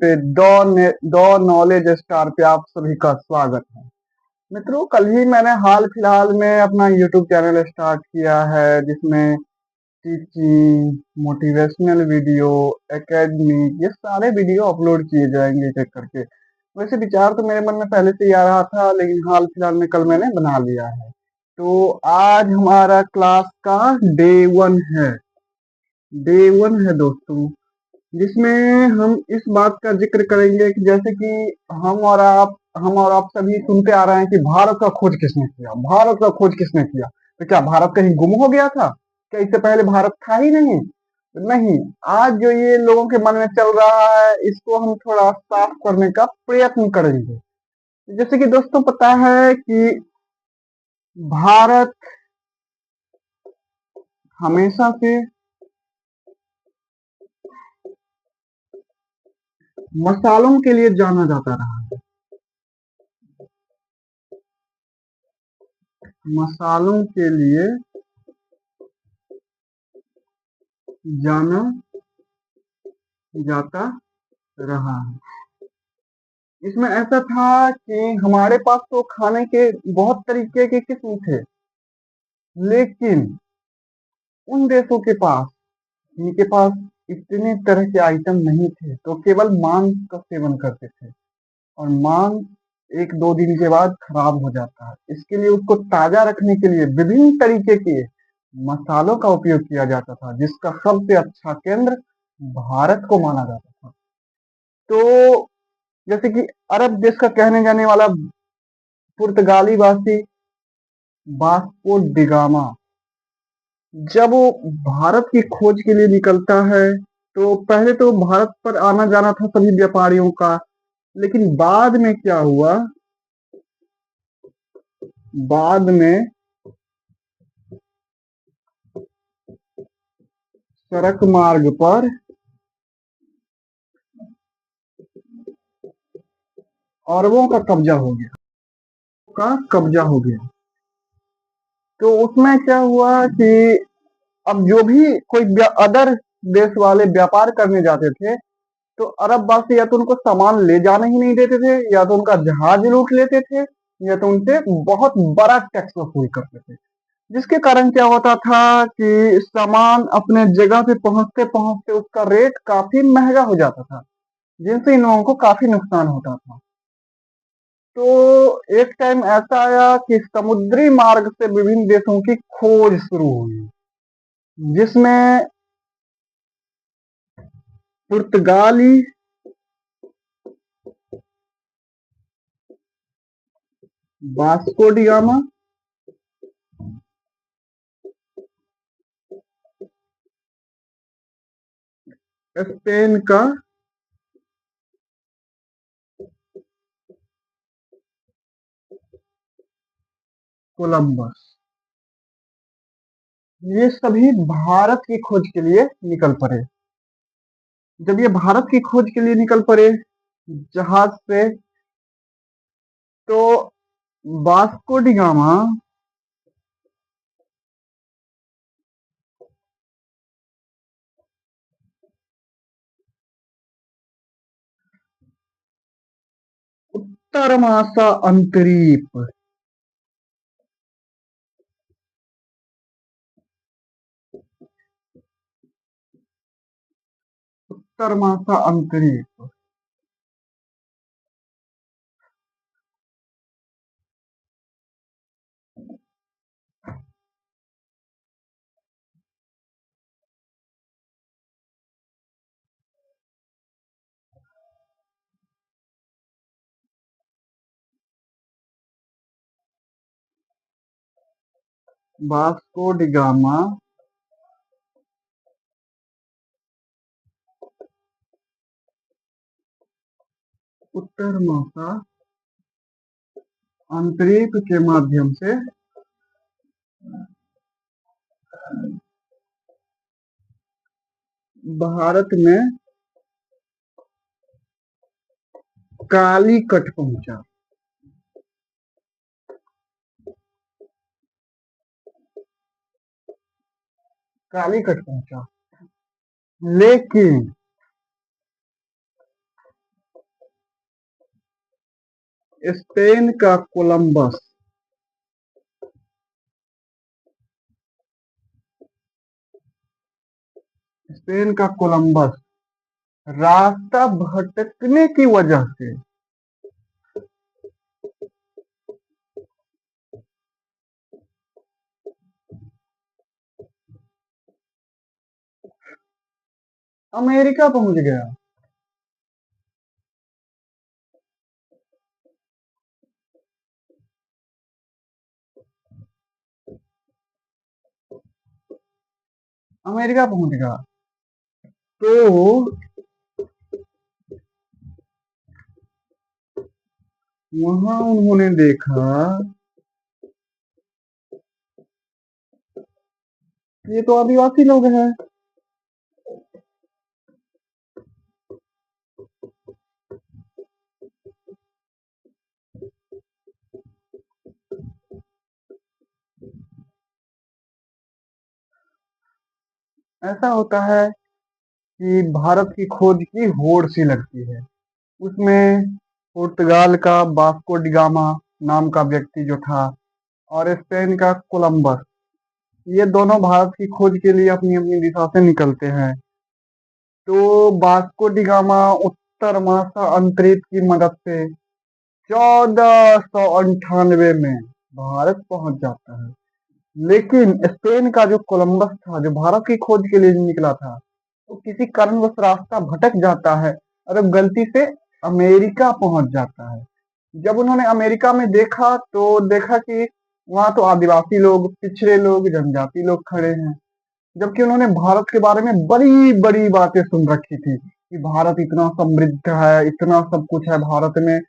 पे the knowledge star पे आप सभी का स्वागत है। मित्रों, कल ही मैंने हाल फिलहाल में अपना यूट्यूब चैनल स्टार्ट किया है जिसमें टीचिंग, मोटिवेशनल वीडियो, एकेडमिक ये सारे वीडियो अपलोड किए जाएंगे एक एक करके। वैसे विचार तो मेरे मन में पहले से ही आ रहा था, लेकिन हाल फिलहाल में कल मैंने बना लिया है। तो आज हमारा क्लास का डे 1 है दोस्तों, जिसमें हम इस बात का जिक्र करेंगे कि जैसे कि हम और आप सभी सुनते आ रहे हैं कि भारत का खोज किसने किया, भारत का खोज किसने किया। तो क्या भारत कहीं गुम हो गया था? क्या इससे पहले भारत था ही नहीं? नहीं। आज जो ये लोगों के मन में चल रहा है, इसको हम थोड़ा साफ करने का प्रयत्न करेंगे। जैसे कि दोस्तों पता है कि भारत हमेशा से मसालों के लिए जाना जाता रहा है। मसालों के लिए जाना जाता रहा है। इसमें ऐसा था कि हमारे पास तो खाने के बहुत तरीके के किस्म थे, लेकिन उन देशों के पास जिनके पास इतने तरह के आइटम नहीं थे, तो केवल मांस का सेवन करते थे। और मांस 1-2 दिन के बाद खराब हो जाता है। इसके लिए उसको ताजा रखने के लिए विभिन्न तरीके के मसालों का उपयोग किया जाता था, जिसका सबसे अच्छा केंद्र भारत को माना जाता था। तो जैसे कि अरब देश का कहने जाने वाला पुर्तगाली वासी वास्को डिगामा जब वो भारत की खोज के लिए निकलता है, तो पहले तो भारत पर आना जाना था सभी व्यापारियों का। लेकिन बाद में क्या हुआ, बाद में सड़क मार्ग पर अरबों का कब्जा हो गया, तो उसमें क्या हुआ कि अब जो भी कोई अदर देश वाले व्यापार करने जाते थे, तो अरबवासी या तो उनको सामान ले जाने ही नहीं देते थे, या तो उनका जहाज लूट लेते थे, या तो उनसे बहुत बड़ा टैक्स वसूल करते थे। जिसके कारण क्या होता था कि सामान अपने जगह पे पहुंचते पहुंचते उसका रेट काफी महंगा हो जाता था, जिनसे इन लोगों को काफी नुकसान होता था। तो एक टाइम ऐसा आया कि समुद्री मार्ग से विभिन्न देशों की खोज शुरू हुई, जिसमें पुर्तगाली, वास्को डिगामा, स्पेन का कोलंबस, ये सभी भारत की खोज के लिए निकल पड़े। जब ये भारत की खोज के लिए निकल पड़े जहाज से, तो वास्को डिगामा उत्तरमासा अंतरीप उत्तरमासा अंतरीप वास्को डिगामा उत्तरमासा अंतरीप के माध्यम से भारत में कालीकट पहुंचा। कालीकट पहुंचा, लेकिन स्पेन का कोलंबस। स्पेन का कोलंबस रास्ता भटकने की वजह से अमेरिका पहुंच गया। अमेरिका पहुंच गया तो वहां उन्होंने देखा ये तो आदिवासी लोग हैं। ऐसा होता है कि भारत की खोज की होड़ सी लगती है। उसमें पुर्तगाल का वास्को डिगामा नाम का व्यक्ति जो था और स्पेन का कोलंबस, ये दोनों भारत की खोज के लिए अपनी अपनी दिशा से निकलते हैं। तो वास्को डिगामा उत्तर महासागरीय की मदद से 1498 में भारत पहुंच जाता है। लेकिन स्पेन का जो कोलंबस था, जो भारत की खोज के लिए निकला था, तो किसी कारणवश रास्ता भटक जाता है और अब गलती से अमेरिका पहुंच जाता है। जब उन्होंने अमेरिका में देखा तो देखा कि वहां तो आदिवासी लोग, पिछड़े लोग, जनजाति लोग खड़े हैं, जबकि उन्होंने भारत के बारे में बड़ी बड़ी बातें सुन रखी थी कि भारत इतना समृद्ध है, इतना सब कुछ है भारत में।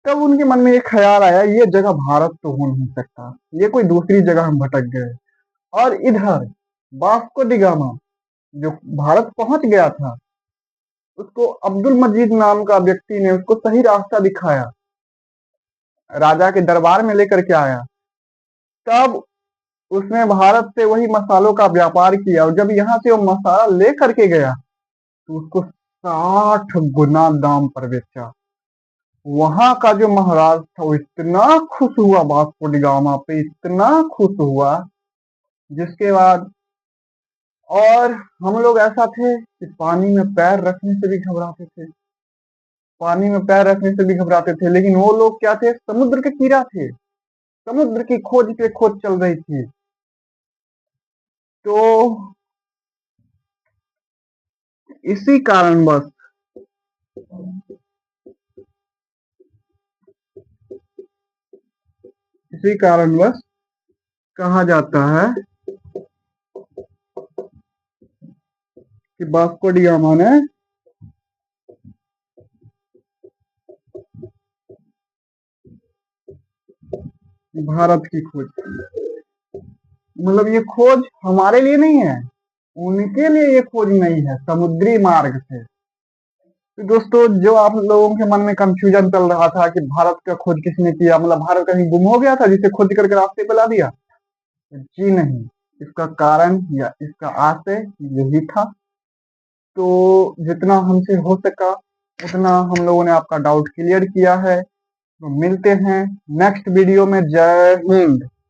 तब उनके मन में एक ख्याल आया, ये जगह भारत तो हो नहीं सकता, ये कोई दूसरी जगह हम भटक गए। और इधर वास्को डी गामा जो भारत पहुंच गया था, उसको अब्दुल मजीद नाम का व्यक्ति ने उसको सही रास्ता दिखाया, राजा के दरबार में लेकर के आया। तब उसने भारत से वही मसालों का व्यापार किया और जब यहाँ से वो मसाला ले करके गया तो उसको 60 गुना दाम पर बेचा। वहां का जो महाराज था वो इतना खुश हुआ वास्को डी गामा पे, इतना खुश हुआ, जिसके बाद और हम लोग ऐसा थे कि पानी में पैर रखने से भी घबराते थे, पानी में पैर रखने से भी घबराते थे। लेकिन वो लोग क्या थे, समुद्र के कीड़ा थे, समुद्र की खोज पे खोज चल रही थी। तो इसी कारणवश इसी कारणवश कहा जाता है कि वास्को डी गामा ने भारत की खोज की। मतलब ये खोज हमारे लिए नहीं है, उनके लिए ये खोज नहीं है, समुद्री मार्ग से। तो दोस्तों, जो आप लोगों के मन में कंफ्यूजन चल रहा था कि भारत का खोज किसने किया, मतलब भारत कहीं गुम हो गया था जिसे खोज करके रास्ते पे ला दिया, जी नहीं। इसका कारण या इसका आशय यही था। तो जितना हमसे हो सका उतना हम लोगों ने आपका डाउट क्लियर किया है। तो मिलते हैं नेक्स्ट वीडियो में। जय हिंद।